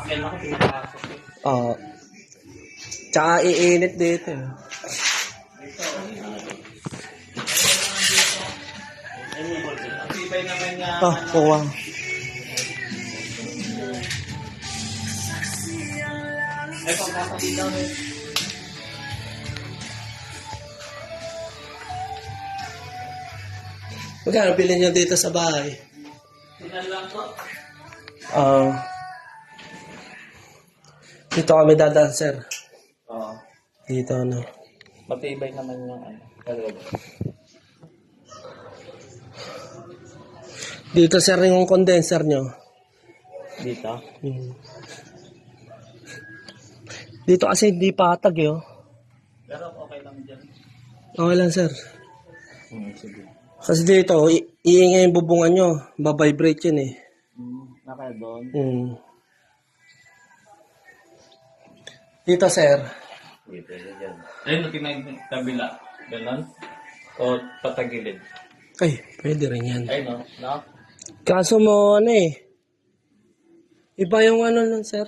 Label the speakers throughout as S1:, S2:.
S1: sasakyan ako, pinapasok eh.
S2: Oo. Tsaka iinit dito.
S1: Tibay naman nga.
S2: Kuwang.
S1: Ay, pagkakasakit dito eh.
S2: Magkano bilhin nyo dito sa bahay?
S1: Tingnan lang po.
S2: Dito kami dadaan, sir.
S1: Oo.
S2: Dito, ano.
S1: Matibay naman yung ano.
S2: Dito, sir, yung condenser nyo.
S1: Dito?
S2: Dito kasi hindi patag, eh, oh.
S1: Pero okay lang dyan.
S2: Okay lang, sir.
S1: Sige.
S2: Kasi dito, iingay yung bubungan nyo. Babibrate yun, eh.
S1: Nakaya doon.
S2: Dito, sir.
S1: Dito, dyan. Ayun, kabila. Ganon? O patagilid?
S2: Ay, pwede rin yan.
S1: Ay, no? No?
S2: Kaso mo, ano eh. Iba yung ano nun, sir.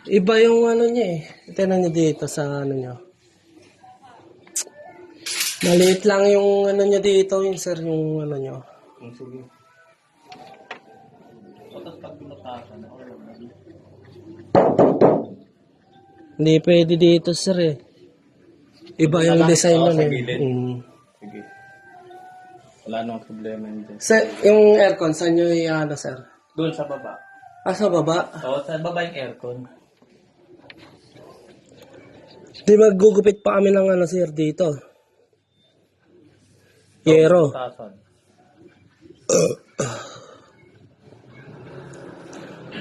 S2: Iba yung ano niya eh. Tignan niyo dito sa ano niyo. Maliit lang yung ano niya dito, yung sir, yung ano niyo.
S1: Sige. Tapos pag pinatasan,
S2: Hindi pwede dito, sir eh. Iba yung design nun eh.
S1: Sige. Wala namang problema yun.
S2: Sir, yung aircon, saan nyo ano, sir?
S1: Doon sa baba.
S2: Sa baba?
S1: Oo, sa baba yung aircon.
S2: Di magugupit pa kami ng ano, sir, dito. Yero.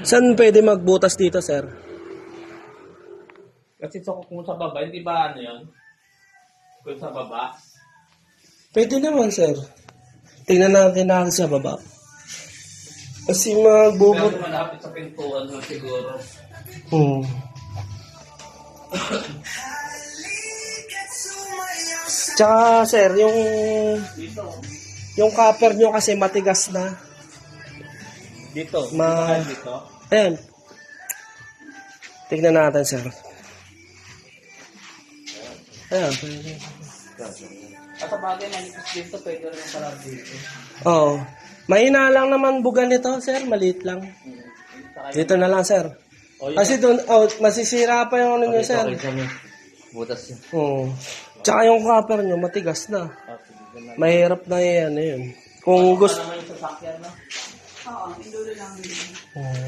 S2: Saan pwede magbutas dito, sir?
S1: Kasi kung sa baba, hindi ba ano yun? Kung sa baba?
S2: Pwede naman, sir. Tingnan natin sa baba. Kasi magbubot.
S1: Pero malapit sa pintuan mo siguro.
S2: Tsaka, sir,
S1: Dito.
S2: yung copper nyo kasi matigas na.
S1: Dito. Dito.
S2: Ayan. Tignan natin, sir. Ayan.
S1: At sa bagay, manipis dito, pwede rin pala dito.
S2: Oo. Mahina lang naman buga nito, sir. Maliit lang. Dito na lang, sir. Kasi doon, masisira pa yung ano nyo, sir.
S1: Butas yun.
S2: Oo. Tsaka yung copper nyo, matigas na. Mahirap na yan, yun. Kung gusto...
S1: Ano naman yung sasakyan, no?
S3: Oo, indulo lang.
S2: Oo.